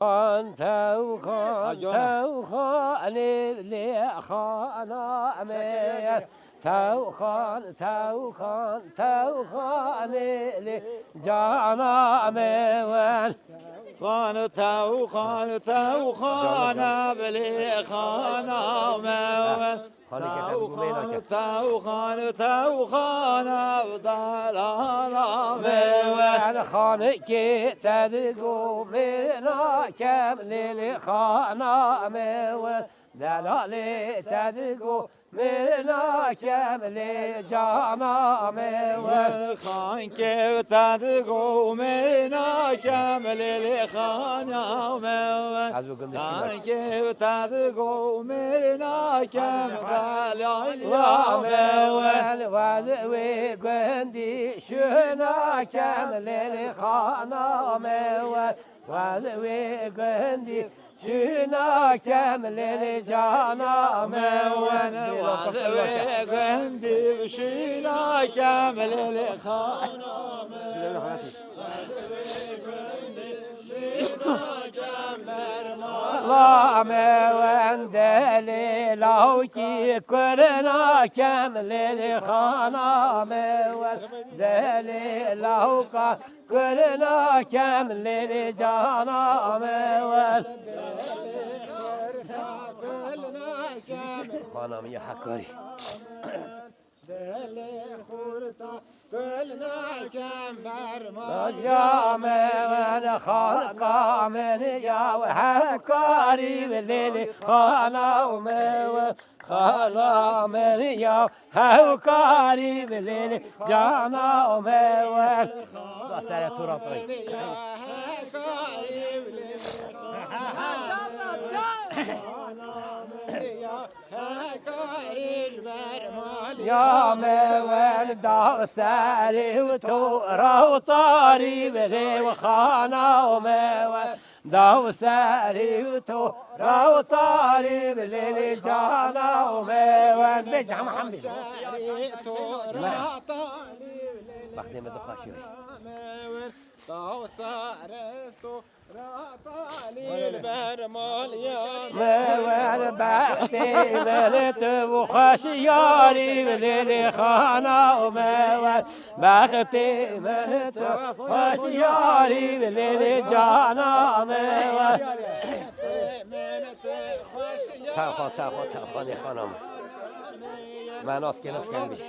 خان تو خان لی خانا می تو خان لی جانا میون خان بلی خانا میون خان دلالا میون خانه که تدگو مینا کم لیلی خانا میون دلالی تدگو مینا کم لی جانا میون خان که تدگو مینا کم لیلی خانا میون خان که تدگو مینا کم دلالی میون وزوی گندی شنا کم لیلی خانا میون وزوی گندی شنا کم لیلی جانا میون وزوی گندی شنا کم لیلی خانا میون لا میون دلی لاوکی کرنا کم لیلی خانا میون دلی لاوکا کرنا کم لیلی جانا میون خانم یه حکاری یا من خالقا من یا حکاری لیلی خانم من خالا من یا حکاری لیلی جانا من با سر تو را يا مول دار ساري وتورا وطاري بلي وخانا ومول دار ساري وتورا وطاري بلي جانا ومول بيجا محمد بخدي ما دخاشي موال بختي ملت وخشياري بليلي خانا وموال بختي ملت وخشياري بليلي جانا موال تاخذ خانم ما ناس كان بيش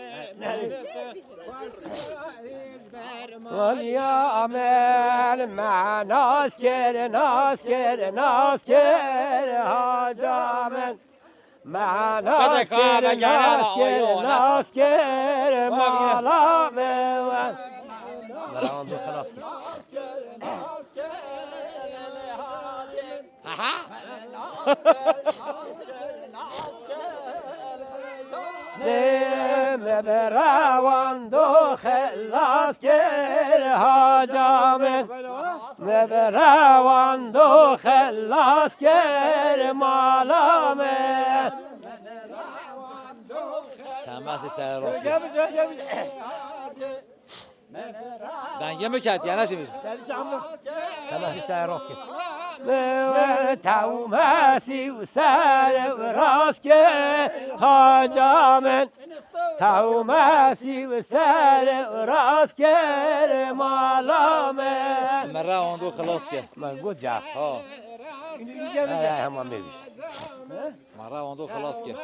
واليا أمل مع ناس كر هاجامن مع ناس كر مالا موان مروان دو خلاص مبروان دو خلاص كر هاجامن مبروان دو خلاص كر مالامن تماسی سر راست دنگه میکرد یا نشی میشه تماسی سر راست تماسی و سر راست هاجامن تماسی و سر راست کر مالامن مره آن دو خلاص کرد من گفت جا ها همه میبیش مره آن دو خلاص کرد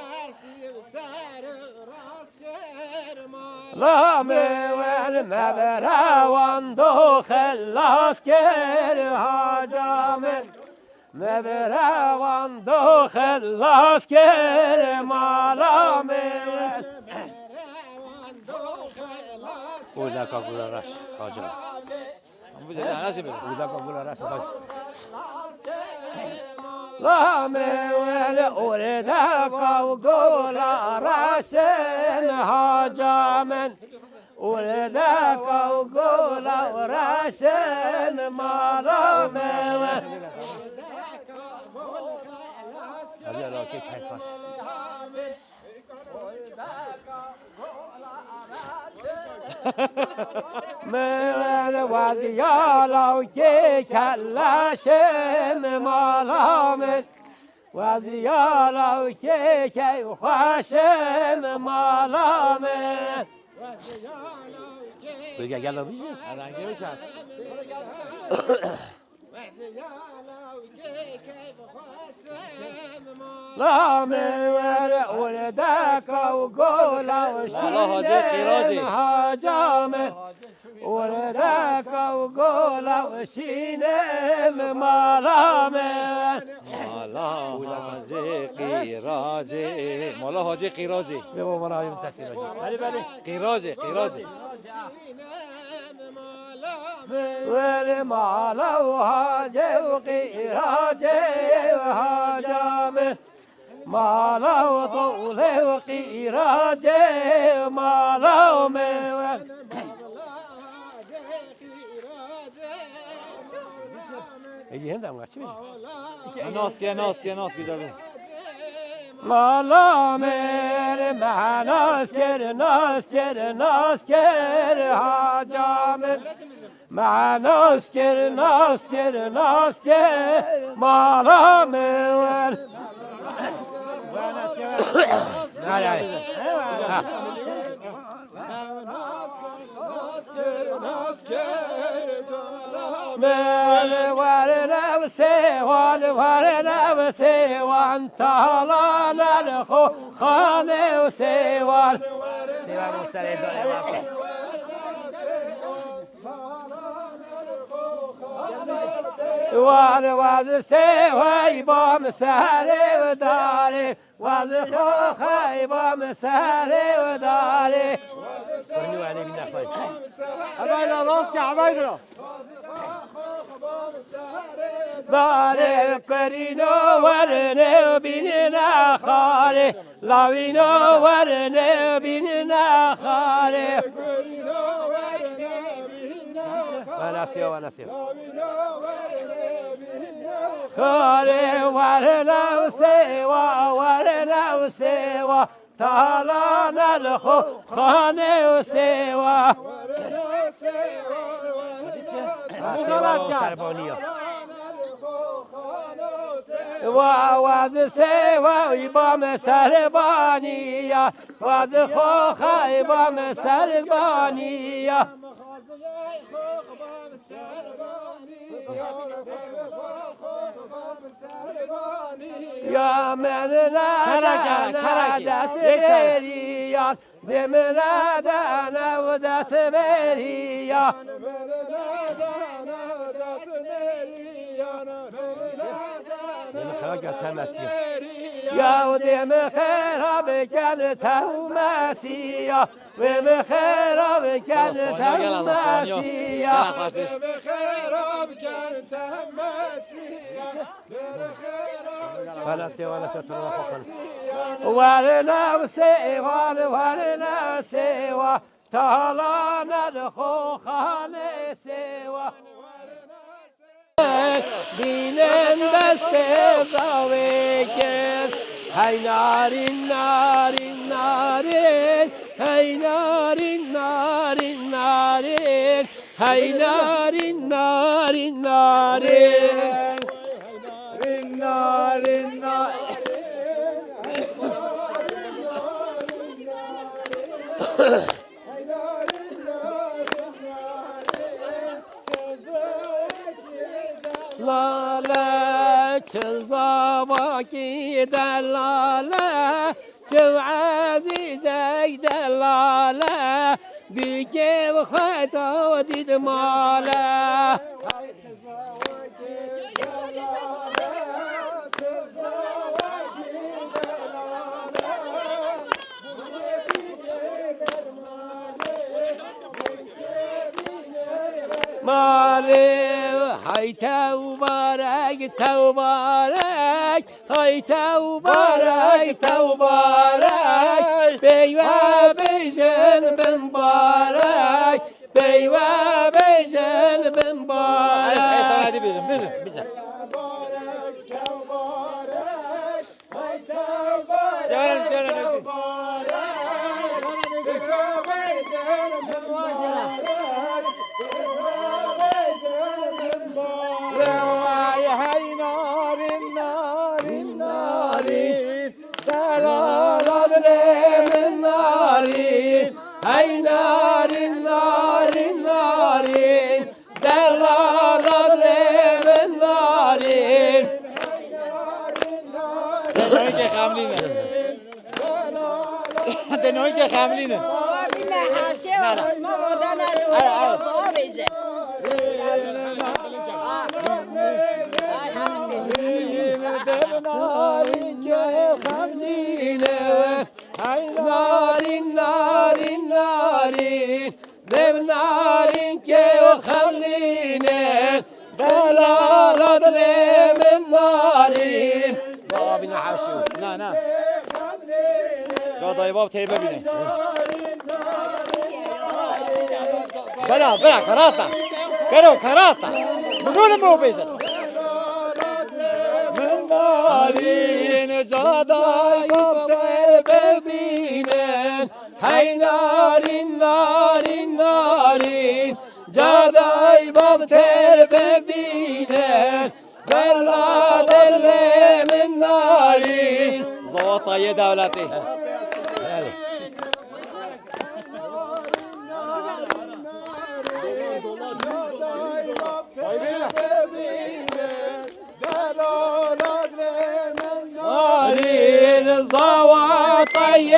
لا میون مبروان دو خلاص کر هاجامن مبروان دو خلاص کر مالامن اوداکا گلارش حاجم اوداکا گلارش حاجم لا میون اوداکا گلارش حاجمن اوداکا گلارش مالامن هذه راكي كيفاش من وزیالا که کلاشم مالامن وزیالا که خوشم مالامن بگه گلا بیشه رنگی میکرد لامن وردك وقولا وشينم هاجامن وردك وقولا وشينم مالامن مالا حاجی قیراجی مالا حاجی قیراجی بابا مالا حاجی بله بله قیراجی والمالا وحاجي وقيراجي وهاجامن مالا وطول وقيراجي مالا ومن يجي هندا ما تشوفش ناسکی جابه مالا من ما ناسكر هاجامن ما ناسكر مالا من من ورنا وسيوان طالنا الخو خاني وسيوان وانا واز سيوي بام سهري وداري واز خوخي بام سهري وداري ونو علي بنا خوي عبايدة راسك عبايدة داري قرينو ورنو بيننا خاري لاوينو ورنو بيننا خاري وانا سيو خاري ورنا وسيوا طالنا الخو خاني وسيوا واز سيوا يبام سربانية واز خوخا يبام سربانية يا من نادى دست بريان بمن نادى ودست بريان يا وديم خير بكن تهمسيا ومخير بكن تهمسيا وانا سيوا ورنا سيوا طالنا الخوخان سيوا بینم دست زاویکن هی نارین نارین نارین هی نارین نارین نارین هی نارین نارین نارین نارین نارین لاله چزاواکی دلاله چو عزیزی دلاله بیگه و خدا دید ماله ماله هاي توبارك توبارك هاي توبارك توبارك بيوا بيجن بمبارك بيوا بيجن بمبارك هادي بيجن نارين دلالة من نارين هاي نارين نارين نارين دلالة من نارين دنوی که خاملینه دنوی که خاملینه بنا حاشية واسمه ودنا بيجي نارين خملينه هاي نارين نارين نارين نارين خملينه دلالة من نارين ضابنا حاشو نه نه جا دایباب تیبه بینه بلا کراستا کرو کراستا بدون مو بیشت من نارين جاداي ببينن هاي نارين نارين نارين جاداي ببتر ببينن دلا دل من نارين زواتا یه دولتی نارين زواطي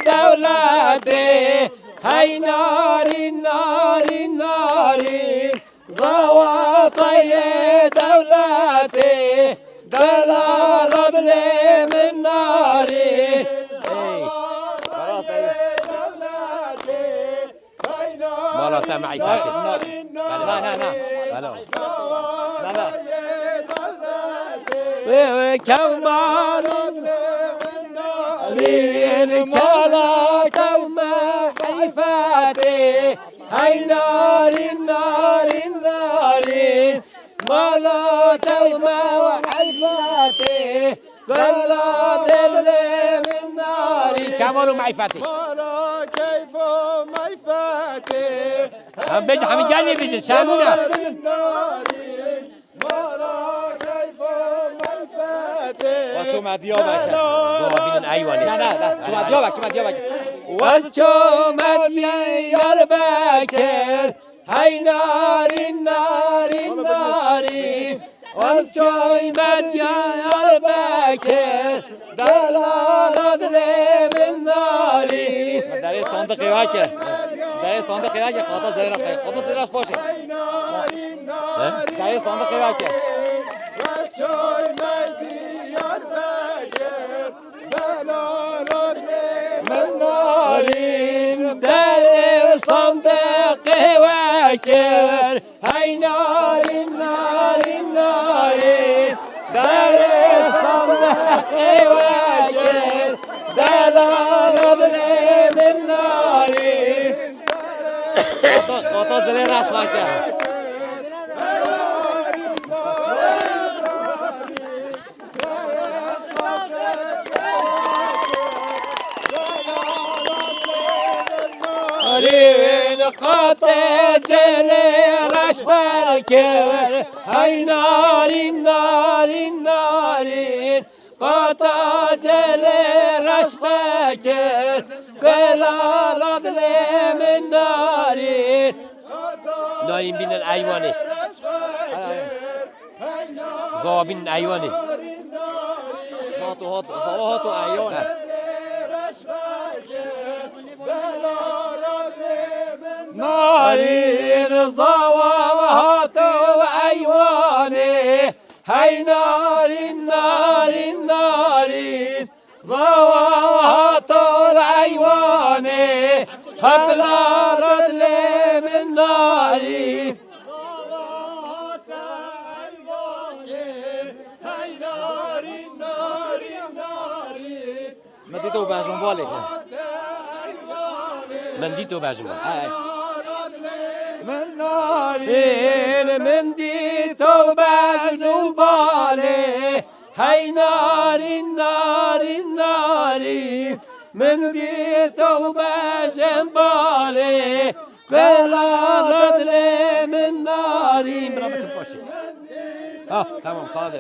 دولتي هاي نارين نارين نارين زواطي دولتي دلالة من نارين مالا تمعي فاكر لا لا لا كمان لين كلا كما حيفاتي هاي نارين نارين نارين مالا توما وحيفاتي بلا تدري من ناري كمان ومعيفاتي مالا كيف ما يفاتي هم بيجي حميد جاني بيجي شامونا مالا كيف ما يفاتي وشو مع ديابك ضابين ايوه لا لا لا شو مع ديابك شو مع ديابك وشومت يا بكر هاي نارين نارين نارين وشومت يا بكر دلالة من نارين در صندوق واکه در صندوق واکه قاطع زیر راست قاطع زیر راست باشه در صندوق واکه وشوي مدي يربكر دلالة من نارين در صندوق وكر هاي نارين نارين نارين در صندوق وكر دلالة من نارين قاطع زیر راست واکه نارين قاطع جلي رش بركر هاي نارين نارين نارين قاطع جلي رش بركر بلا رضل من نارين نارين بين الأيواني ضابين الأيواني زوات عیان نارين صوابات وأيواني هاي نارين نارين نارين صوابات الأيواني هبلا رجل من نارين مدیتو بهشون باله من ديتو باجمع من ناري من ديتو باجمع هاي ناري ناري ناري من ديتو باجمع بلا رجل من ناري برافو تفوشي ها تمام خلاص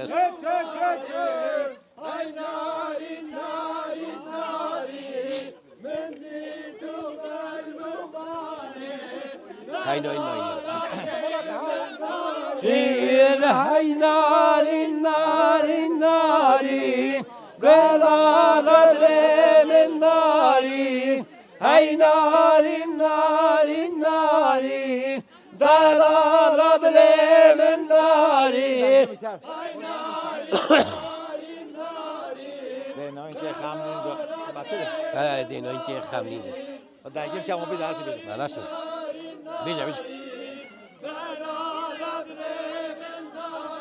ای ناری ناری ناری من دیدو قلبانی هاي ناي ناي این هاي ناری ناری ناری قلالت من ناری هاي ناری ناری ناری زلالت من ناری نه اینکه خام اینجا بسیده ها دینا اینکه خمنی دنگیم کم بیش هرچی بیش مالشه بیجا بیجا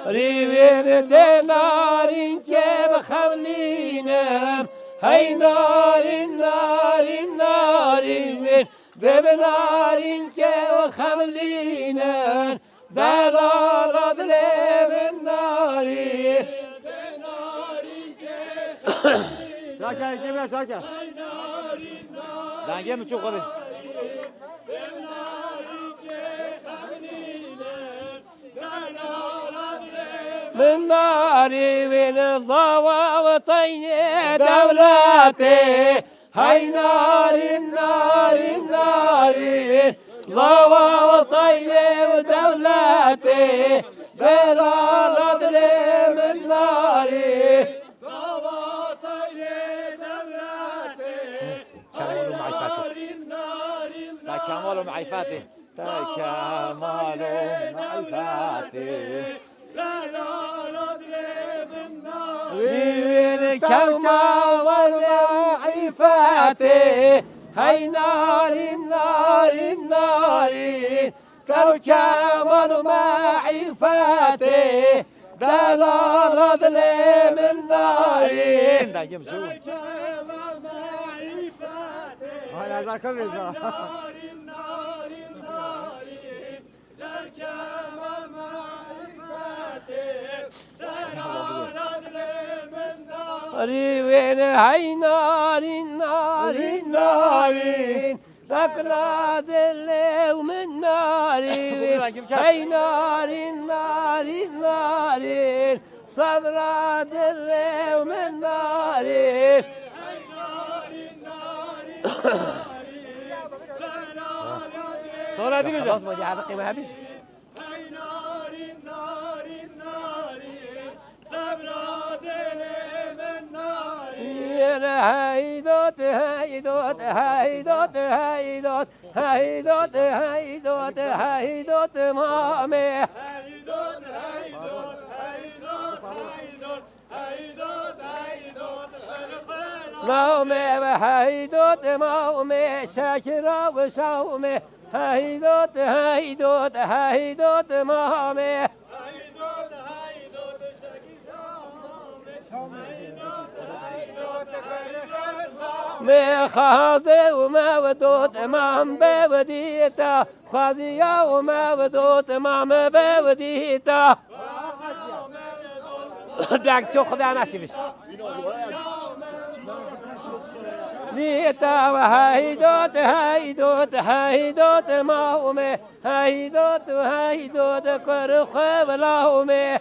ریوین دنارین که بخمنینم هی نارین نارین نارین ببنارین که بخمنینم دلالت من ناری شاکر کیمیا شاکر دنگیم چو خودی من ناري من صواوطين دولتي هاي ناري ناري ناري صواوطين ودولتي دلالت من ناري صواطين دولتي كمال ومعرفته كمال ومعرفته من كما وضعيفاتي هاي ناري ناري ناري كما معرفاتي دلالت من ناري دنگیم شو هاي رقم إذا ريوين هاي ناري ناري ناري ذكرى دلي ومن ناري هاي ناري ناري ناري صبرى دلي ومن ناري صلاة دي بيجا خلاص ما دي عرقي ما هبش هيدوت هيدوت هيدوت هيدوت هيدوت هيدوت هيدوت مامي مامي هيدوت مامي شاكرة وشومي هيدوت هيدوت هيدوت مامي ما خازي وما ودوت مام بوديتا خازيا وما ودوت مام بوديتا داك تاخذ انا شبش ديتا وهيدوت هيدوت هيدوت ماومي هيدوت هيدوت كرخ بلاومي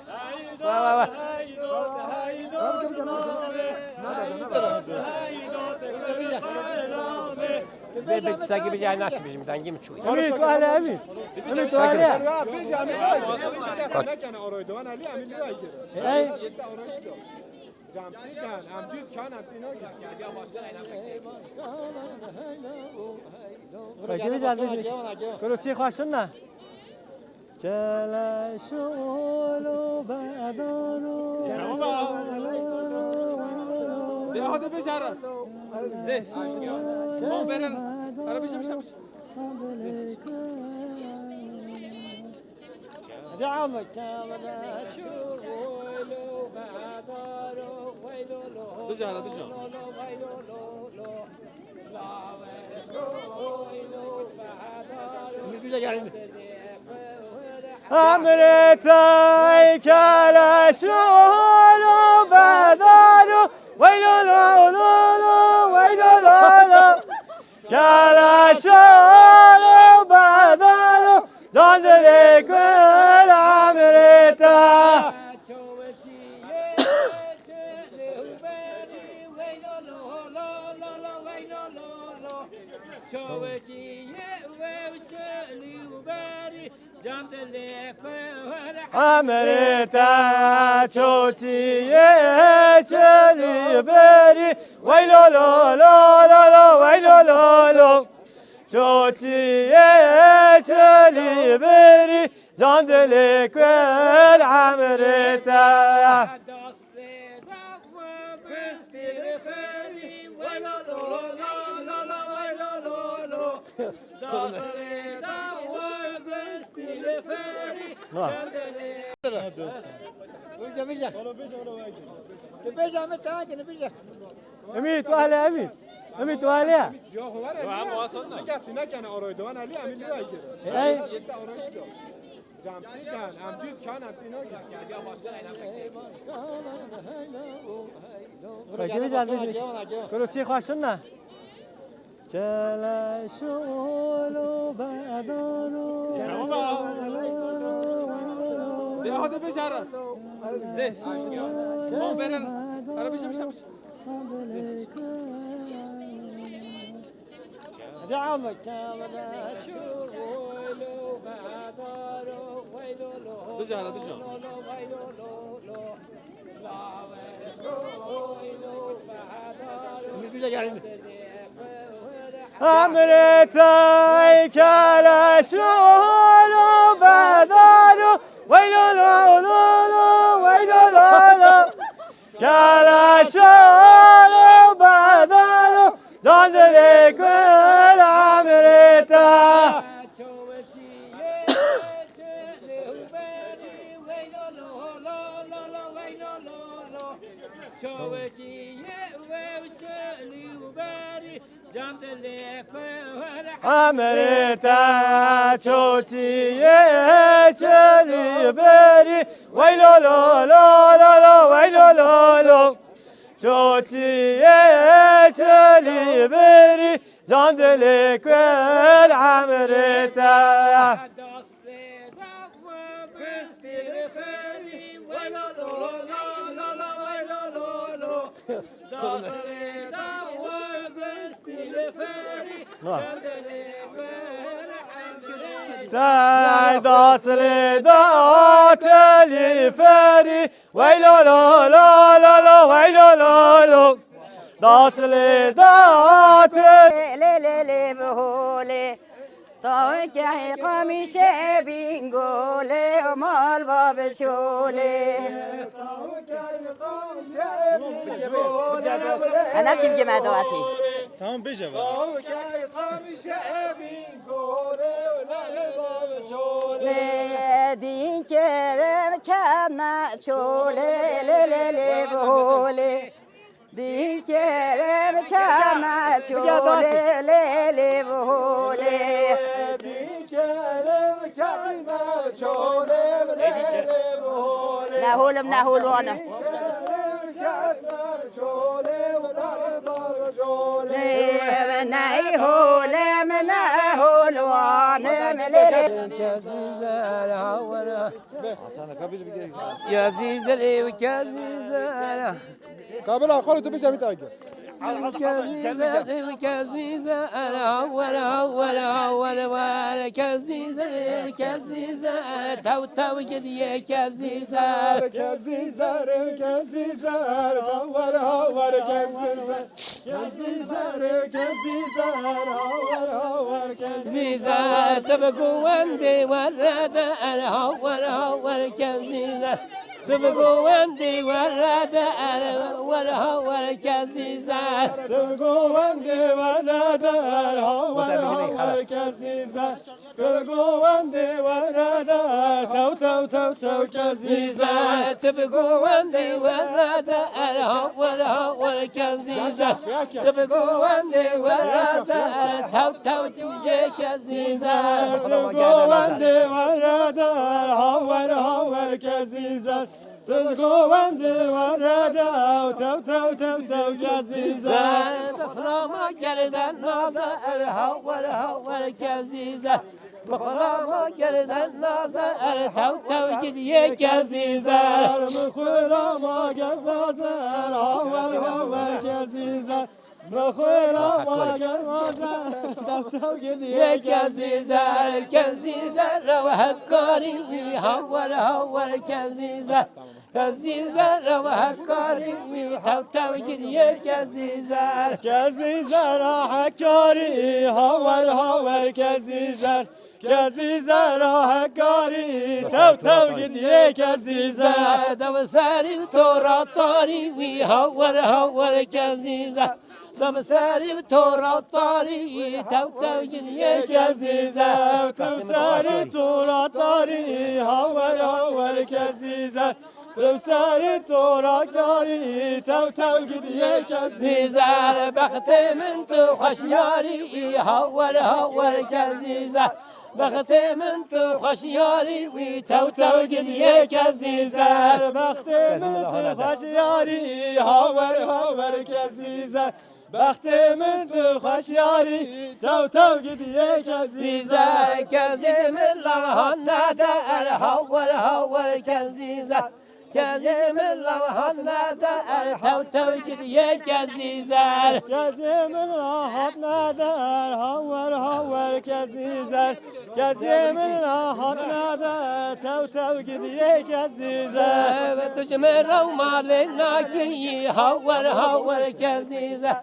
بيت ساقي بيجي ناش بيجي متانجي متشوي أمي توالي أمي أمي توالي كيف جالس كلو شيء خاشنا كلا شولو بدانو ده هذا بشارة ده ما بيرن أنا بيش ده عمك كلا شولو بدانو ويلو دجاجة أمرتي كلا شولو بدانو ويلو ويلو كلا شولو بدانو زندري كل أمرتا عمرتا چوچیه چلی بری ویلو لو لو لو لو ویلو لو لو چوچیه چلی بری جان دل کل عمرتا امید تو اهل امید امید تو اهل یا خواره چه کسی نکنه آرای دوان علی امید لیای که یک تا آرای دو جمعی کن امدید کن امدید نکن که بیجن کرو چی خواشتن نه کلشولو بدانو ده هاده بشاره ده ما برن آره بشه دعمك بجاره امرتای کلشولو بدانو ویلو لو لو لو ویلو لو لو کلشولو بدانو جان دل کل امرتا امرتا چوچیه چلی بری ویلو لو لو لو لو ویلو لو لو چوچیه چلی بری جان دل کل عمرتا داصل دات الفري ويلو لو لو لو لو ويلو لو لو داصل دات لي لي لي بهولي طاوك يا قميش بينقولي ومال باب شولي انا سيب جماعة دواتي تمام بيجا دين كرم كان شولي لي لي لي بهولي دين كرم كان شولي لي لي بهولي نهول منهول وانا نهول منهول وانا يا زيزلي وكازيزة قابل آخر تو بشه میتاگه كزيزة أول كزيزة تو جدي كزيزة كزيزة تبقوا وندي ورد هور كزيزة تبقوا وندي ورد هور كزيزة تبقوا وندي ورد هور كزيزة تبقوا وندي ورد تو كزيزة تبقوا وندي ورد هور كزيزة تبقوا وندي ورد تو كزيزة تبقوا وندي ورد هور كزيزة تبقوا وندي ورد تو كزيزة تخرى ما قلد الناظر هور كزيزة مخرى ما قلد الناظر تو جدي كزيزة مخرى ما قلد هور كزيزة Mıhıra var gelmezler. Tav tav gidiyor كزيزة كزيزة لو هكاري هور هور كزيزة كزيزة لو هكاري تو تو جريه كزيزة Kezizer Hakkari havar havar kezizer Kezizer Hakkari tev tev gidiyor kezizer دو ساري تورا طاري هور هور كزيزة دو ساري تورا طاري تو تو جريه كزيزة Tevsari turatari havar havar kezizer Tevsari turatari tev tev gidiyor kezizer زيزار بخت من تو خشياري هور هور كزيزة بخت من تو خشياري تو تو جريه كزيزة Baktimin tıkaşyari havar havar kezizer Baktimin tıkaşyari tev tev gidiyor kezizer زيزة كزيم الله نادى هور هور كزيزة كزيم الله نادى تو تو جريه كزيزة Kezimin rahat neder havar havar kezizer Kezimin rahat neder tev tev gidiyor kezizer تجمر ومالنا كي هور هور كزيزة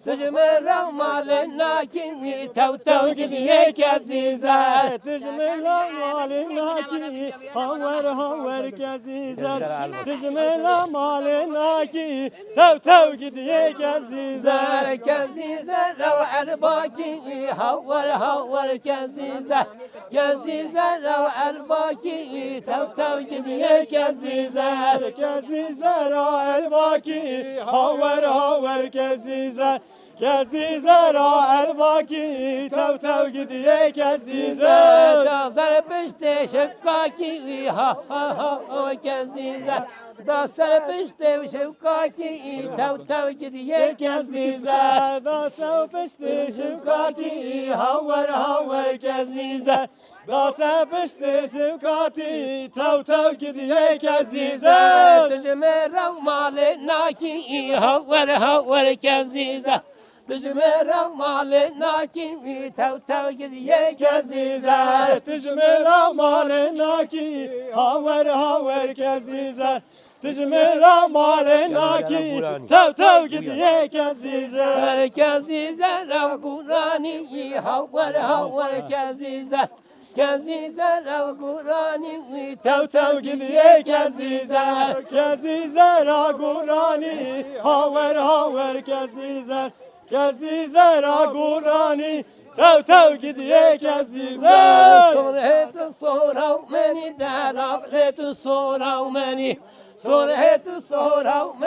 تجمر ومالنا كي تو تو جريه كزيزة Tijmila malina ki havar havar kezizer Tijmila malina ki tev tev gidiyor kezizer زار كزيزة لو عرباكي هور هور كزيزة كزيزة لو عرباكي تو تو جريه كزيزة Kezizer elbaki havar havar kezizer Kezizer elbaki tev tev gidiyor kezizer دا سر پشت شکاکی ها ها ها كزيزة دا سر پشت شکاکی تو تو جريه كزيزة Da sevpişti şefkati havar havar kezizer Da sevpişti şefkati tev tev gidiyor kezizer تجمر ومالنا كي هور هور كزيزة تجمر ومالنا كي تو تو جريه كزيزة Tijmira malina ki havar havar kezizer Tijmira malina ki tev tev gidiyor kezizer كزيزة لو قراني هور هور كزيزة كزيزة لو قراني Tev tev gidiyor kezizer Kezizer agurani havar havar kezizer Kezizer agurani tev tev gidiyor kezizer صرهت صورة ومني دار عقلت صورة ومني صرهت صورة